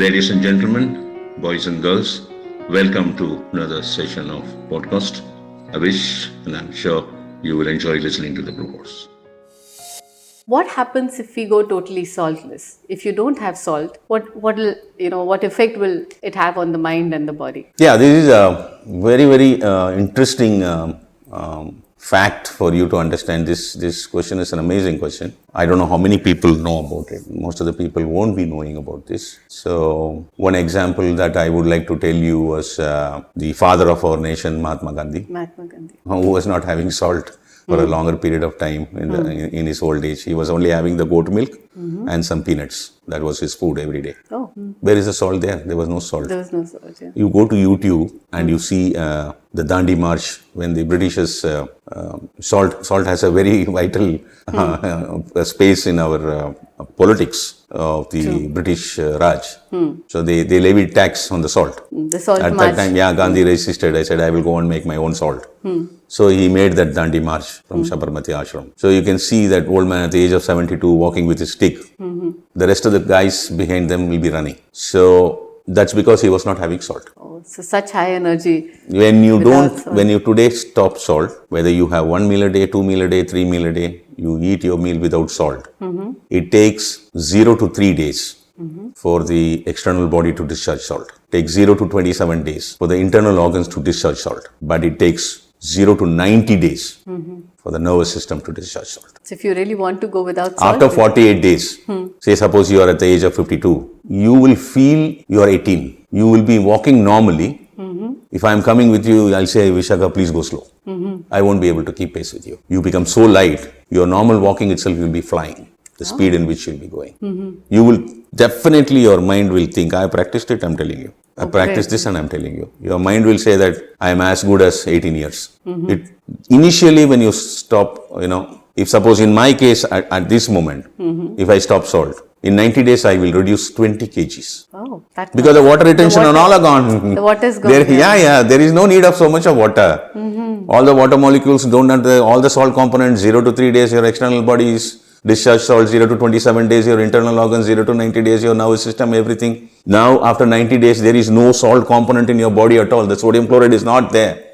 Ladies and gentlemen, boys and girls, welcome to another session of podcast. I wish and I'm sure you will enjoy listening to the broadcast. What happens if we go totally saltless? If you don't have salt, what effect will it have on the mind and the body? Yeah, this is a very interesting fact for you to understand. This question is an amazing question. I don't know how many people know about it. Most of the people won't be knowing about this. So one example that I would like to tell you was the father of our nation, Mahatma Gandhi, who was not having salt for a longer period of time in his old age. He was only having the goat milk and some peanuts. That was his food every day. Where is the salt there? There was no salt. There was no salt, yeah. You go to YouTube and you see the Dandi March when the Britishers, salt has a very vital space in our politics of the British Raj. So they levied tax on the salt. The salt At march. that time, Gandhi resisted. I said, I will go and make my own salt. So he made that Dandi March from Sabarmati Ashram. So you can see that old man at the age of 72 walking with his stick. The rest of the guys behind them will be running. So that's because he was not having salt. Oh, so such high energy. When you without salt. when you today stop salt, whether you have 1 meal a day, 2 meal a day, 3 meal a day, you eat your meal without salt. It takes 0 to 3 days for the external body to discharge salt. It takes 0 to 27 days for the internal organs to discharge salt. But it takes 0 to 90 days for the nervous system to discharge salt. So if you really want to go without salt, After 48 days, say suppose you are at the age of 52, you will feel you are 18. You will be walking normally. If I am coming with you, I'll say, Vishaka, please go slow. I won't be able to keep pace with you. You become so light, your normal walking itself will be flying, the speed in which you'll be going. You will definitely, your mind will think, I have practiced it, I'm telling you. I practiced this and I'm telling you. Your mind will say that I am as good as 18 years. Initially, when you stop, if suppose in my case at this moment, if I stop salt, in 90 days I will reduce 20 kgs. Oh, that Because the water retention and all are gone. The water is gone. There is no need of so much of water. All the water molecules don't have all the salt components, 0 to 3 days, your external body is discharge salt, 0 to 27 days, your internal organs, 0 to 90 days, your nervous system, everything. Now, after 90 days, there is no salt component in your body at all. The sodium chloride is not there.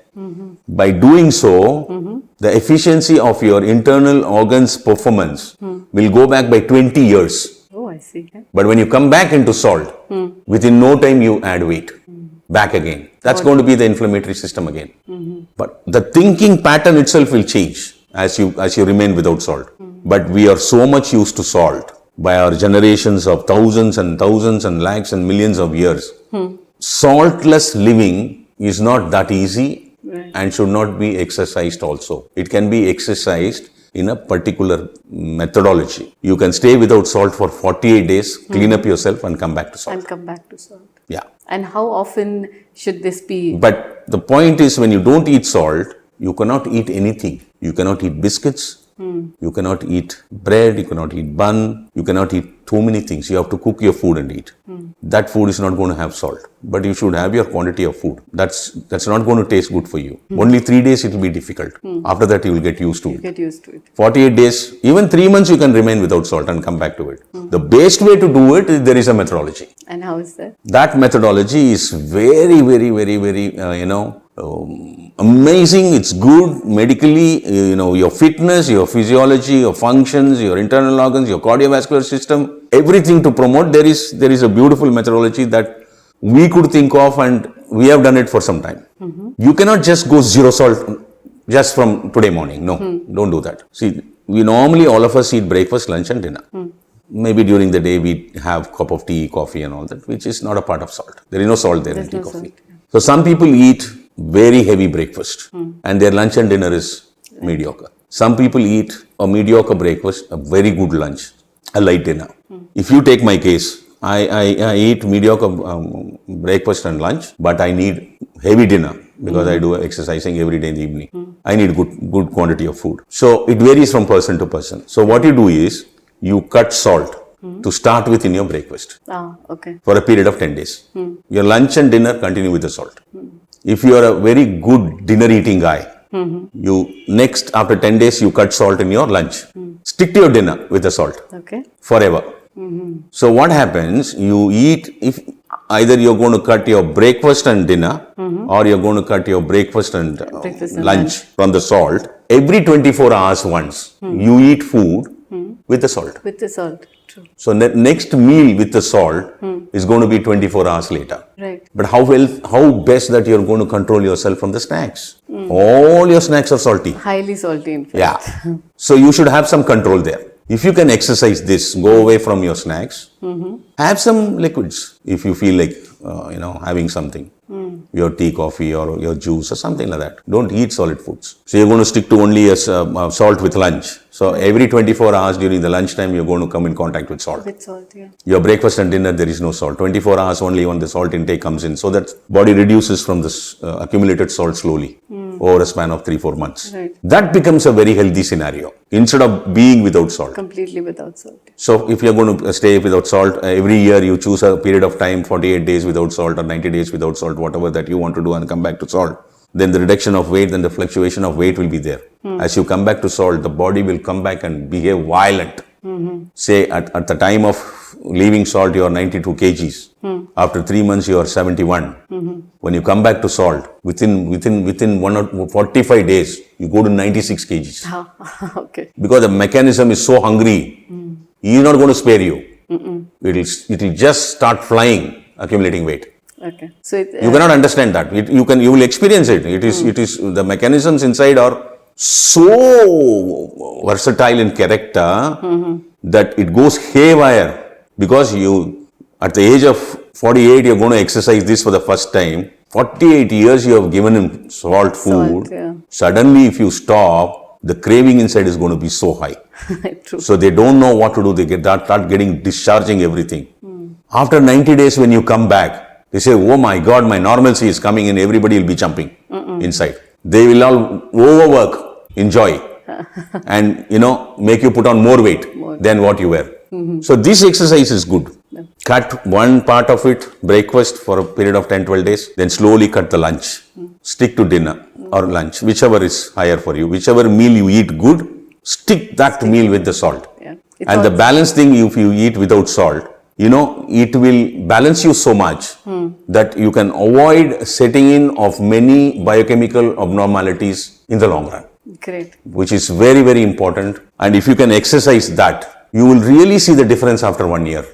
By doing so, the efficiency of your internal organs' performance will go back by 20 years. Oh, I see. But when you come back into salt, within no time you add weight back again. That's going to be the inflammatory system again. But the thinking pattern itself will change as you remain without salt. But we are so much used to salt by our generations of thousands and lakhs and millions of years. Saltless living is not that easy and should not be exercised also. It can be exercised in a particular methodology. You can stay without salt for 48 days, clean up yourself and come back to salt. And come back to salt. Yeah. And how often should this be? But the point is, when you don't eat salt, you cannot eat anything. You cannot eat biscuits. You cannot eat bread, you cannot eat bun, you cannot eat too many things. You have to cook your food and eat. That food is not going to have salt, but you should have your quantity of food. That's not going to taste good for you. Only 3 days it will be difficult. After that you will get used to it. Get used to it. 48 days, even 3 months you can remain without salt and come back to it. The best way to do it is there is a methodology. And how is that? That methodology is very amazing. It's good medically, your fitness, your physiology, your functions, your internal organs, your cardiovascular system, everything to promote. There is a beautiful methodology that we could think of, and we have done it for some time. You cannot just go zero salt just from today morning. No, don't do that. See, we normally, all of us eat breakfast, lunch and dinner. Maybe during the day we have cup of tea, coffee and all that, which is not a part of salt. There is no salt there in tea, coffee. So some people eat very heavy breakfast and their lunch and dinner is mediocre. Some people eat a mediocre breakfast, a very good lunch, a light dinner. If you take my case, I eat mediocre breakfast and lunch, but I need heavy dinner because I do exercising every day in the evening. I need good quantity of food. So it varies from person to person. So what you do is, you cut salt to start with in your breakfast for a period of 10 days. Your lunch and dinner continue with the salt. If you are a very good dinner eating guy, after 10 days, you cut salt in your lunch. Stick to your dinner with the salt. Okay. Forever. So what happens, you eat, if either you're going to cut your breakfast and dinner, or you're going to cut your breakfast and Breakfast and lunch from the salt, every 24 hours once, you eat food with the salt. With the salt. True. So next meal with the salt is going to be 24 hours later. Right. But how best that you're going to control yourself from the snacks. All your snacks are salty. Highly salty, in fact. Yeah. So you should have some control there. If you can exercise this, go away from your snacks, have some liquids if you feel like, having something. Your tea, coffee, or your juice or something like that. Don't eat solid foods. So you're going to stick to only salt with lunch. So every 24 hours during the lunchtime, you're going to come in contact with salt. With salt, yeah. Your breakfast and dinner, there is no salt. 24 hours only when the salt intake comes in. So that body reduces from this accumulated salt slowly over a span of 3-4 months. Right. That becomes a very healthy scenario instead of being without salt. Completely without salt. So if you're going to stay without salt, every year you choose a period of time, 48 days without salt or 90 days without salt, whatever that you want to do, and come back to salt. Then the reduction of weight and the fluctuation of weight will be there. As you come back to salt, the body will come back and behave violent. Say at the time of leaving salt, you are 92 kgs. After 3 months, you are 71. When you come back to salt, within 45 days, you go to 96 kgs. Okay. Because the mechanism is so hungry, he is not going to spare you. It will just start flying, accumulating weight. Okay. So You cannot understand that. You will experience it. It is the mechanisms inside are so versatile in character that it goes haywire. Because you, at the age of 48, you're going to exercise this for the first time. 48 years you have given him salt food. yeah. Suddenly, if you stop, the craving inside is going to be so high. True. So they don't know what to do. They start discharging everything. After 90 days, when you come back, they say, oh my God, my normalcy is coming and everybody will be jumping inside. They will all overwork, enjoy, and make you put on more weight than what you were. So this exercise is good. Cut one part of it, breakfast for a period of 10-12 days, then slowly cut the lunch. Stick to dinner or lunch, whichever is higher for you. Whichever meal you eat good, stick that meal with the salt. Yeah. And the balance thing, if you eat without salt, it will balance you so much that you can avoid setting in of many biochemical abnormalities in the long run. Great. Which is very, very important. And if you can exercise that, you will really see the difference after 1 year.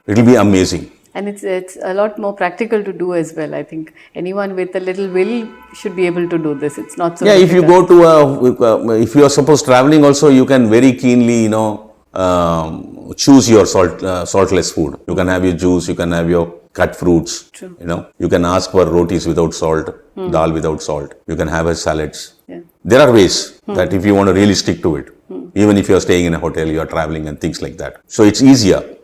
It will be amazing. And it's a lot more practical to do as well. I think anyone with a little will should be able to do this. It's not so if you difficult. go to if you are supposed traveling also, you can very keenly, choose your saltless food. You can have your juice, you can have your cut fruits. True. You can ask for rotis without salt, dal without salt. You can have as salads. Yeah. There are ways that if you want to really stick to it, even if you are staying in a hotel, you are traveling and things like that. So it's easier.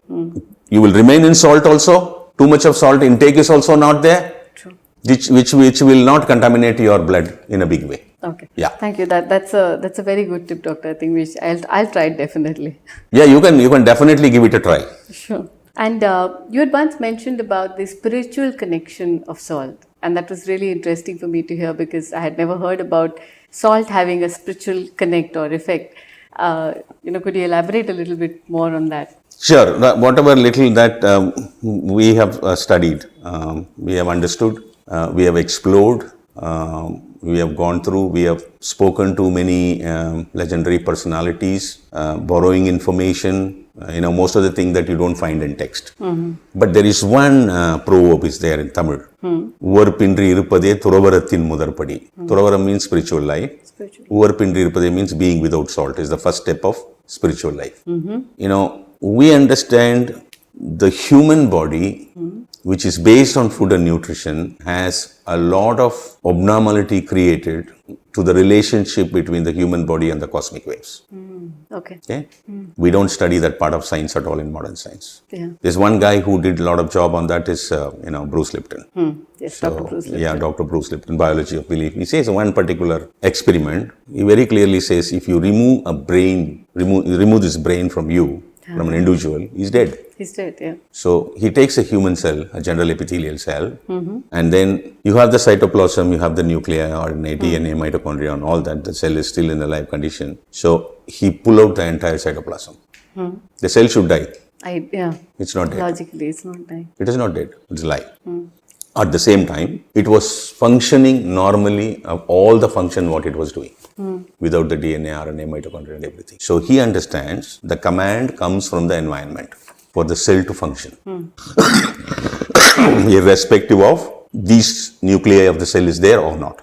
You will remain in salt also. Too much of salt intake is also not there. True. Which will not contaminate your blood in a big way. Okay. Yeah. Thank you. That's a very good tip, doctor. I think I'll try it definitely. Yeah, you can definitely give it a try. Sure. And you had once mentioned about the spiritual connection of salt, and that was really interesting for me to hear because I had never heard about salt having a spiritual connect or effect. Could you elaborate a little bit more on that? Sure. Whatever little that we have studied, we have understood, we have explored, we have gone through, we have spoken to many legendary personalities, borrowing information, most of the things that you don't find in text. But there is one proverb is there in Tamil. Uvarpindri irupade Thuravarathin Mudarpadi. Thuravaram means spiritual life. Uvarpindri irupade means being without salt is the first step of spiritual life. We understand the human body, which is based on food and nutrition, has a lot of abnormality created to the relationship between the human body and the cosmic waves. Okay. We don't study that part of science at all in modern science. Yeah. There's one guy who did a lot of job on that is, Bruce Lipton. Yes, Dr. Bruce Lipton. Yeah, Dr. Bruce Lipton, Biology of Belief. He says one particular experiment, he very clearly says if you remove this brain from you, from an individual, he's dead. He's dead, yeah. So he takes a human cell, a general epithelial cell, and then you have the cytoplasm, you have the nuclei, RNA, DNA, mitochondria, and all that. The cell is still in the live condition. So he pull out the entire cytoplasm. The cell should die. It's not dead. Logically, it's not dying. It is not dead. It's alive. At the same time, it was functioning normally of all the function what it was doing without the DNA, RNA, mitochondria and everything. So he understands the command comes from the environment for the cell to function. Irrespective of these nuclei of the cell is there or not.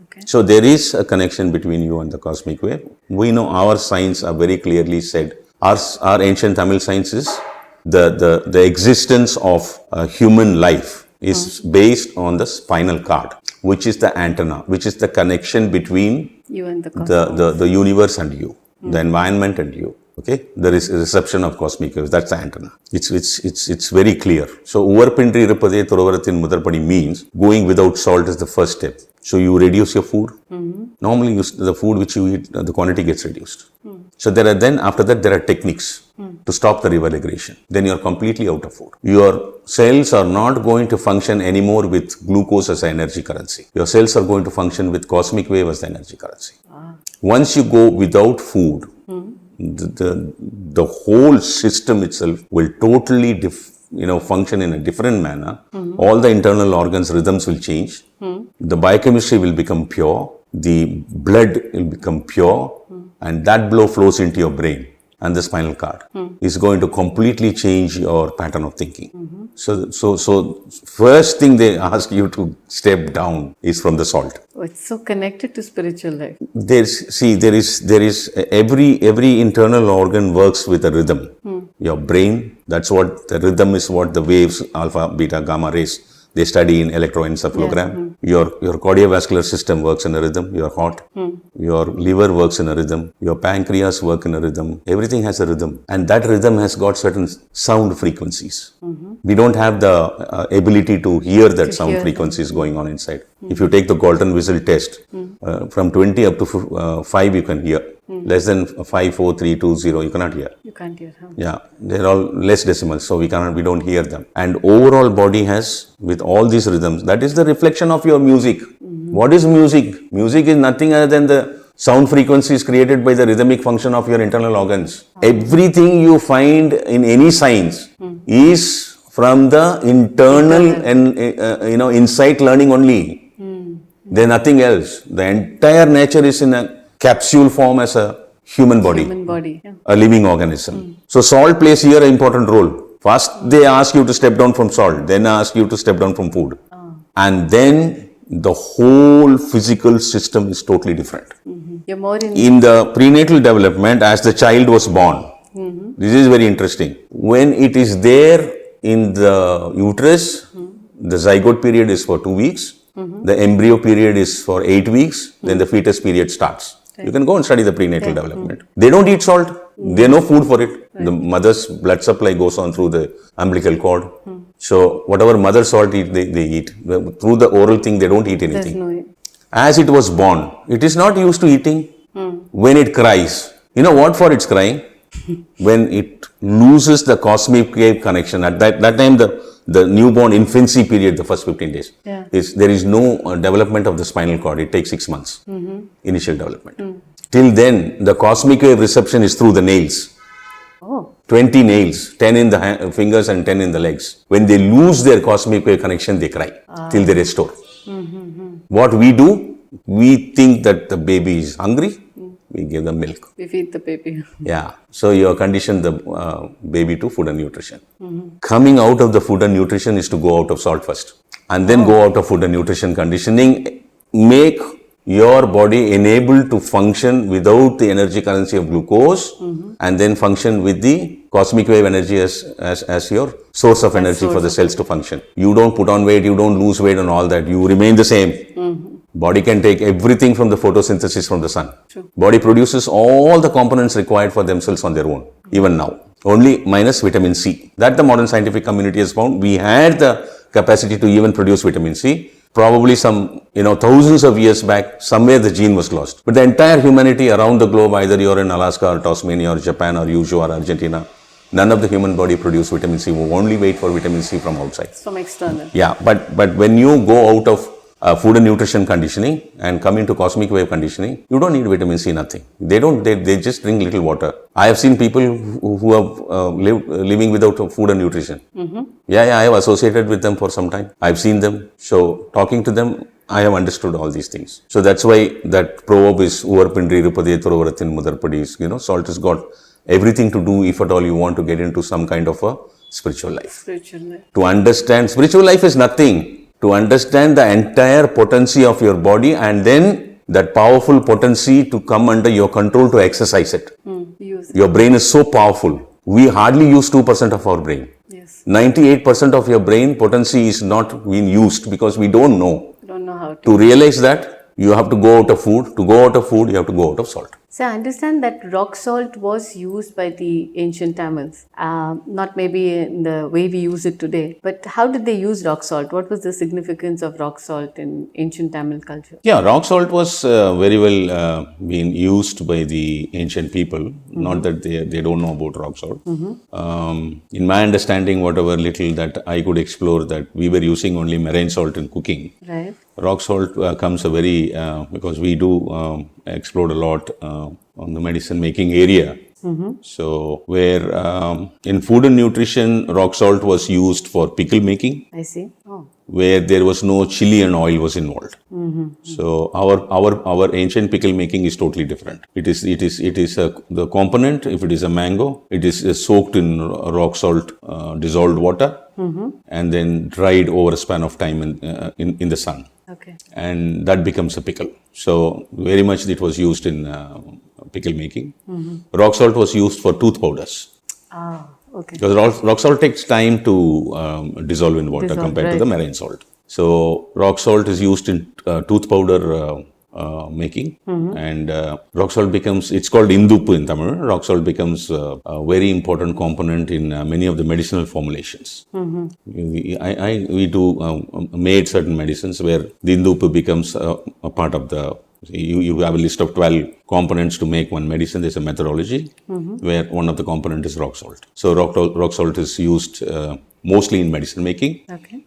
Okay. So there is a connection between you and the cosmic wave. We know our science are very clearly said. Our ancient Tamil science is the existence of human life is based on the spinal cord, which is the antenna, which is the connection between You and the cosmos. the universe and you, the environment and you. Okay, there is a reception of cosmic waves. That's the antenna. It's very clear. So uvarpindri irupade thuravarathin mudalpadi means going without salt is the first step. So you reduce your food. Normally the food which you eat, the quantity gets reduced. So after that there are techniques to stop the revalidation. Then you are completely out of food. Your cells are not going to function anymore with glucose as an energy currency. Your cells are going to function with cosmic wave as the energy currency. Once you go without food, the whole system itself will totally function in a different manner. All the internal organs rhythms will change. The biochemistry will become pure. The blood will become pure, and that blood flows into your brain and the spinal cord is going to completely change your pattern of thinking. So first thing they ask you to step down is from the salt. Oh, it's so connected to spiritual life. There is every internal organ works with a rhythm. Your brain, that's what the rhythm is, what the waves, alpha, beta, gamma rays, they study in electroencephalogram. Your cardiovascular system works in a rhythm. Your heart, your liver works in a rhythm. Your pancreas work in a rhythm. Everything has a rhythm, and that rhythm has got certain sound frequencies. We don't have the ability to hear that sound frequencies going on inside. If you take the golden whistle test, from 20 up to 5 you can hear. Less than 5, 4, 3, 2, 0 you cannot hear. You can't hear. Huh? Yeah, they're all less decimals, so we don't hear them. And overall body has, with all these rhythms, that is the reflection of your music. What is music? Music is nothing other than the sound frequencies created by the rhythmic function of your internal organs. Everything you find in any science is from the internal and insight learning only. There's nothing else. The entire nature is in a capsule form as a human body, a living organism. So salt plays here an important role. First they ask you to step down from salt, then ask you to step down from food. And then the whole physical system is totally different. You're more in the prenatal development, as the child was born, this is very interesting. When it is there in the uterus, the zygote period is for 2 weeks. The embryo period is for 8 weeks. Then the fetus period starts. You can go and study the prenatal development. They don't eat salt. They no food for it. The mother's blood supply goes on through the umbilical cord. So whatever mother salt eat, they eat. Through the oral thing, they don't eat anything. As it was born, it is not used to eating. When it cries, you know what for it's crying? When it loses the cosmic wave connection. At that time, the newborn infancy period, the first 15 days, there is no development of the spinal cord. It takes 6 months, initial development. Till then, the cosmic wave reception is through the nails. 20 nails, 10 in the fingers and 10 in the legs. When they lose their cosmic wave connection, they cry till they restore. What we do, we think that the baby is hungry. We give them milk. We feed the baby. Yeah. So you have conditioned the baby to food and nutrition. Coming out of the food and nutrition is to go out of salt first. And then go out of food and nutrition conditioning. Make your body enabled to function without the energy currency of glucose. And then function with the cosmic wave energy as your source of energy for the cells to function. You don't put on weight, you don't lose weight and all that. You remain the same. Body can take everything from the photosynthesis from the sun. Body produces all the components required for themselves on their own, even now. Only minus vitamin C. That the modern scientific community has found. We had the capacity to even produce vitamin C. Probably some, thousands of years back, somewhere the gene was lost. But the entire humanity around the globe, either you're in Alaska or Tasmania or Japan or Yushu or Argentina, none of the human body produce vitamin C. We only wait for vitamin C from outside. From external. Yeah, but when you go out of food and nutrition conditioning and come into cosmic wave conditioning, you don't need vitamin C, nothing. They just drink little water. I have seen people who have living without food and nutrition. Yeah, I have associated with them for some time. I've seen them. So talking to them, I have understood all these things. So that's why that proverb is Uvarpindri Rupadiyathuravarathin Mudarpadis. Salt has got everything to do if at all you want to get into some kind of a spiritual life. To understand, spiritual life is nothing. To understand the entire potency of your body and then that powerful potency to come under your control to exercise it. Your brain is so powerful. We hardly use 2% of our brain. Yes. 98% of your brain potency is not being used because we don't know. Don't know how To realize that, you have to go out of food. To go out of food, you have to go out of salt. So I understand that rock salt was used by the ancient Tamils, not maybe in the way we use it today, but how did they use rock salt? What was the significance of rock salt in ancient Tamil culture? Yeah, rock salt was very well being used by the ancient people. Not that they don't know about rock salt. In my understanding, whatever little that I could explore, that we were using only marine salt in cooking. Right. Rock salt comes a very, because we do explore a lot on the medicine making area. So where in food and nutrition, rock salt was used for pickle making. I see. Oh. Where there was no chili and oil was involved. So our ancient pickle making is totally different. It is the component. If it is a mango, it is soaked in rock salt, dissolved water, and then dried over a span of time in the sun. Okay. And that becomes a pickle. So very much it was used in pickle making. Rock salt was used for tooth powders. Ah, okay. Because rock salt takes time to dissolve in water compared to the marine salt. So rock salt is used in tooth powder making, and rock salt becomes, it's called Indupu in Tamil. Rock salt becomes a very important component in many of the medicinal formulations. We do made certain medicines where the Indupu becomes a part of the, you have a list of 12 components to make one medicine. There's a methodology where one of the component is rock salt. So rock salt is used mostly in medicine making. Okay.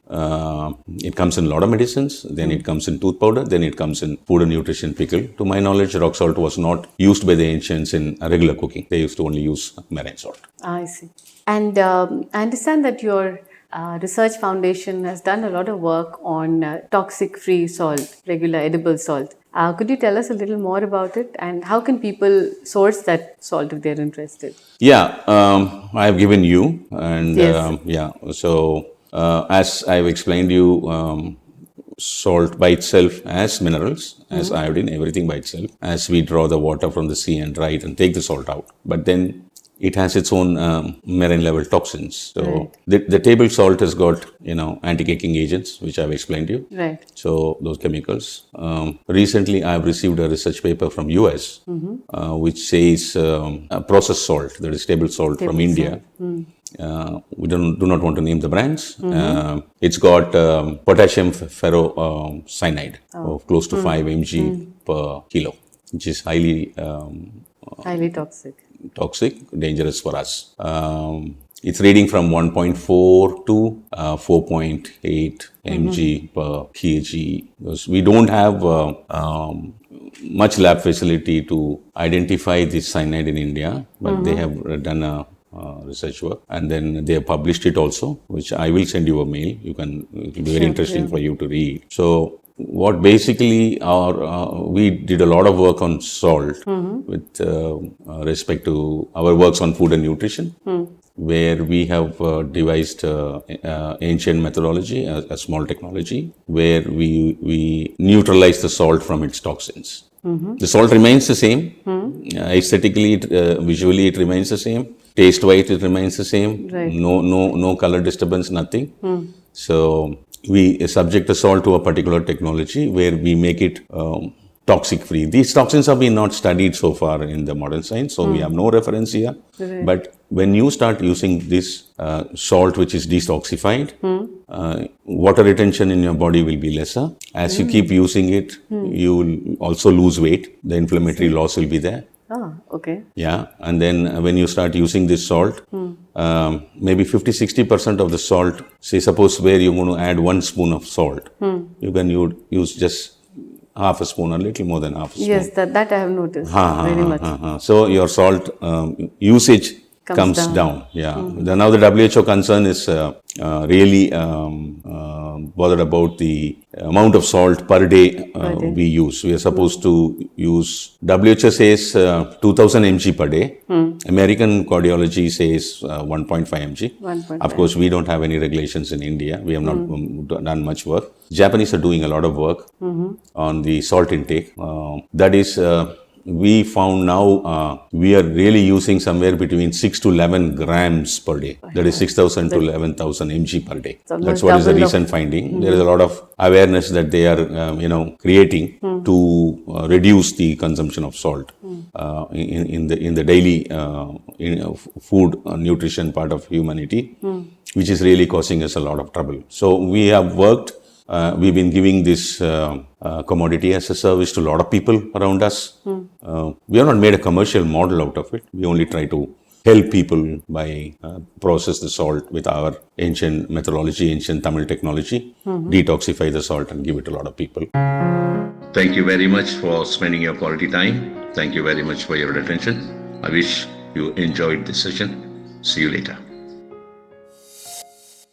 It comes in a lot of medicines, then it comes in tooth powder, then it comes in food and nutrition pickle. To my knowledge, rock salt was not used by the ancients in regular cooking. They used to only use marine salt. I see. And I understand that your research foundation has done a lot of work on toxic-free salt, regular edible salt. Could you tell us a little more about it, and how can people source that salt if they're interested? Yeah, I have given you, and Yes. So as I've explained you, salt by itself has minerals, as iodine, everything by itself, as we draw the water from the sea and dry it and take the salt out. But then it has its own marine level toxins. So the table salt has got, anti-caking agents, which I've explained to you. Right. So those chemicals. Recently, I've received a research paper from US, which says processed salt, that is table salt from India. We do not want to name the brands. It's got potassium ferrocyanide of close to 5 mg per kilo, which is highly toxic, dangerous for us. It's reading from 1.4 to 4.8 mg per kg. Because we don't have much lab facility to identify this cyanide in India, but they have done a research work, and then they have published it also, which I will send you a mail. It will be very interesting for you to read. So what basically we did a lot of work on salt with respect to our works on food and nutrition, where we have devised ancient methodology, a small technology, where we neutralize the salt from its toxins. The salt remains the same. Aesthetically, visually, it remains the same. Taste-wise, it remains the same. Right. No color disturbance, nothing. So we subject the salt to a particular technology where we make it toxic-free. These toxins have been not studied so far in the modern science, so we have no reference here. Right. But when you start using this salt, which is detoxified, water retention in your body will be lesser. As you keep using it, you will also lose weight. The inflammatory loss will be there. Ah, okay. Yeah, and then when you start using this salt, maybe 50-60% of the salt, say suppose where you're going to add 1 spoon of salt, you can use just half a spoon or little more than half a spoon. Yes, that I have noticed very much. So your salt usage comes down. Yeah. Now the WHO concern is really bothered about the amount of salt per day we use. We are supposed to use, WHO says 2000 mg per day. American cardiology says 1.5 mg. 1.5. Of course, we don't have any regulations in India. We have not done much work. Japanese are doing a lot of work on the salt intake. That is, we found now we are really using somewhere between 6 to 11 grams per day. That is 6,000 to 11,000 mg per day. That's what is the recent finding. There is a lot of awareness that they are, creating to reduce the consumption of salt in the daily food nutrition part of humanity, which is really causing us a lot of trouble. So we have worked. We've been giving this commodity as a service to a lot of people around us. We have not made a commercial model out of it. We only try to help people by process the salt with our ancient methodology, ancient Tamil technology, detoxify the salt and give it to a lot of people. Thank you very much for spending your quality time. Thank you very much for your attention. I wish you enjoyed this session. See you later.